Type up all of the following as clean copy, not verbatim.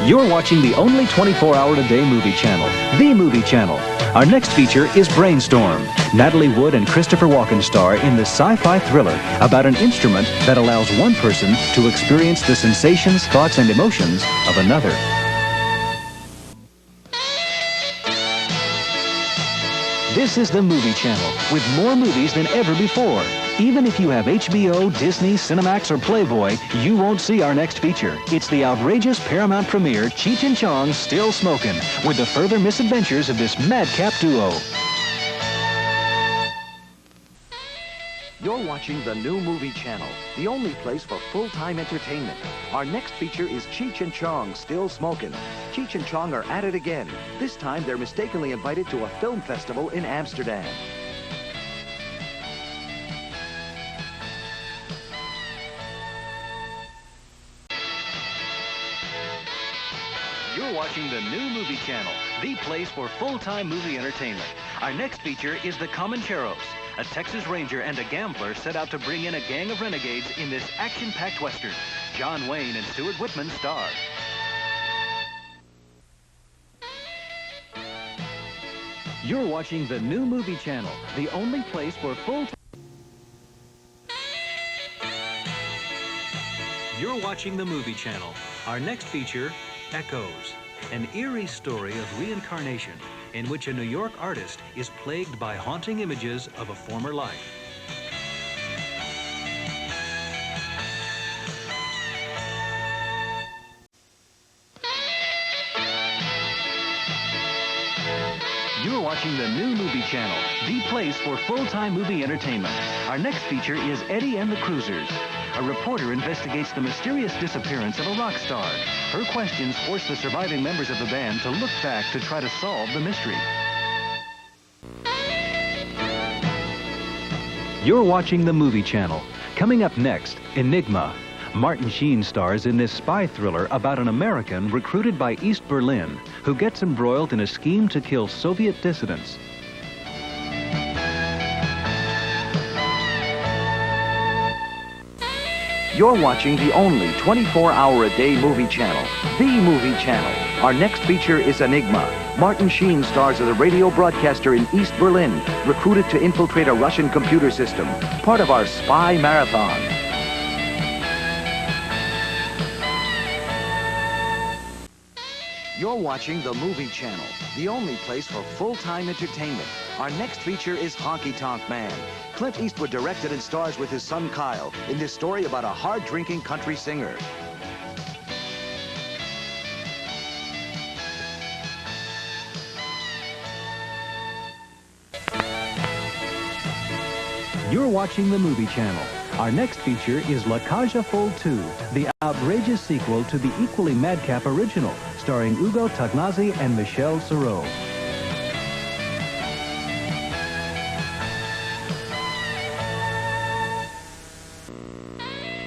You're watching the only 24-hour-a-day movie channel, The Movie Channel. Our next feature is Brainstorm. Natalie Wood and Christopher Walken star in this sci-fi thriller about an instrument that allows one person to experience the sensations, thoughts, and emotions of another. This is the Movie Channel, with more movies than ever before. Even if you have HBO, Disney, Cinemax, or Playboy, you won't see our next feature. It's the outrageous Paramount premiere, Cheech and Chong, Still Smokin', with the further misadventures of this madcap duo. You're watching the new Movie Channel, the only place for full-time entertainment. Our next feature is Cheech and Chong, Still Smokin'. Cheech and Chong are at it again. This time, they're mistakenly invited to a film festival in Amsterdam. You're watching the new Movie Channel, the place for full-time movie entertainment. Our next feature is the Comancheros. A Texas Ranger and a gambler set out to bring in a gang of renegades in this action-packed Western. John Wayne and Stuart Whitman star. You're watching the new Movie Channel, the only place for full-time... You're watching the Movie Channel. Our next feature, Echoes, an eerie story of reincarnation in which a New York artist is plagued by haunting images of a former life. You're watching the new Movie Channel, the place for full-time movie entertainment. Our next feature is Eddie and the Cruisers. A reporter investigates the mysterious disappearance of a rock star. Her questions force the surviving members of the band to look back to try to solve the mystery. You're watching the Movie Channel. Coming up next, Enigma. Martin Sheen stars in this spy thriller about an American recruited by East Berlin who gets embroiled in a scheme to kill Soviet dissidents. You're watching the only 24-hour-a-day movie channel, The Movie Channel. Our next feature is Enigma. Martin Sheen stars as a radio broadcaster in East Berlin, recruited to infiltrate a Russian computer system, part of our spy marathon. You're watching the Movie Channel, the only place for full-time entertainment. Our next feature is Honkytonk Man. Clint Eastwood directed and stars with his son Kyle in this story about a hard-drinking country singer. You're watching the Movie Channel. Our next feature is La Cage Folles II, the outrageous sequel to the equally madcap original, starring Ugo Tognazzi and Michelle Serrault.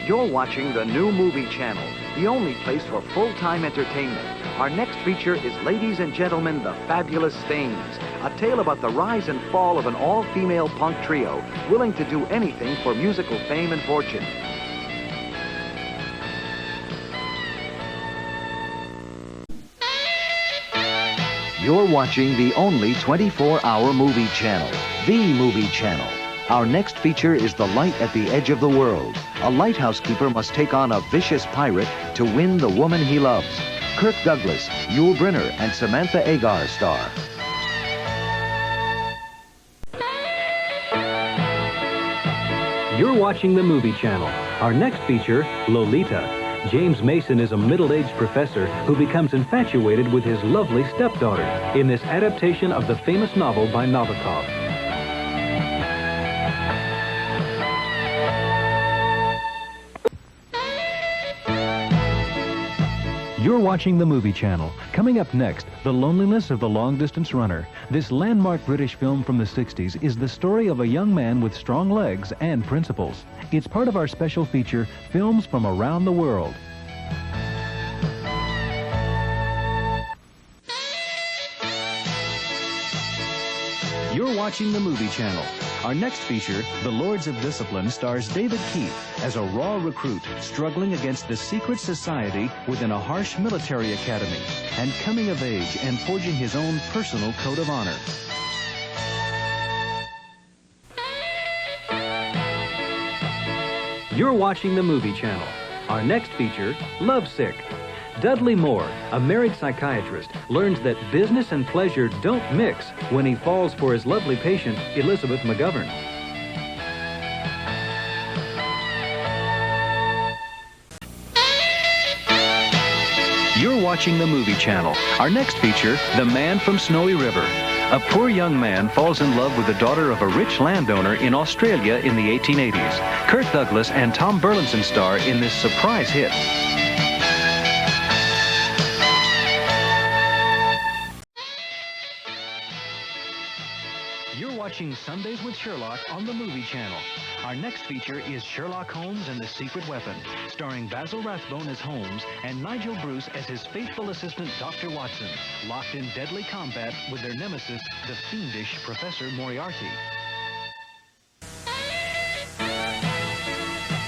You're watching the new Movie Channel, the only place for full-time entertainment. Our next feature is Ladies and Gentlemen, the Fabulous Stains, a tale about the rise and fall of an all-female punk trio willing to do anything for musical fame and fortune. You're watching the only 24-hour movie channel, The Movie Channel. Our next feature is The Light at the Edge of the World. A lighthouse keeper must take on a vicious pirate to win the woman he loves. Kirk Douglas, Yul Brynner, and Samantha Agar star. You're watching the Movie Channel. Our next feature, Lolita. James Mason is a middle-aged professor who becomes infatuated with his lovely stepdaughter in this adaptation of the famous novel by Nabokov. You're watching the Movie Channel. Coming up next, The Loneliness of the Long-Distance Runner. This landmark British film from the 60s is the story of a young man with strong legs and principles. It's part of our special feature, Films from Around the World. You're watching the Movie Channel. Our next feature, The Lords of Discipline, stars David Keith as a raw recruit struggling against the secret society within a harsh military academy and coming of age and forging his own personal code of honor. You're watching the Movie Channel. Our next feature, Lovesick. Dudley Moore, a married psychiatrist, learns that business and pleasure don't mix when he falls for his lovely patient, Elizabeth McGovern. You're watching the Movie Channel. Our next feature, The Man from Snowy River. A poor young man falls in love with the daughter of a rich landowner in Australia in the 1880s. Kirk Douglas and Tom Burlinson star in this surprise hit. You're watching Sundays with Sherlock on the Movie Channel. Our next feature is Sherlock Holmes and the Secret Weapon, starring Basil Rathbone as Holmes and Nigel Bruce as his faithful assistant, Dr. Watson, locked in deadly combat with their nemesis, the fiendish Professor Moriarty.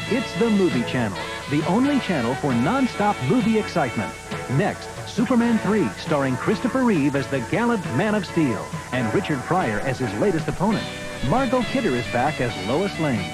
It's the Movie Channel, the only channel for non-stop movie excitement. Next, Superman 3, starring Christopher Reeve as the gallant Man of Steel and Richard Pryor as his latest opponent. Margot Kidder is back as Lois Lane.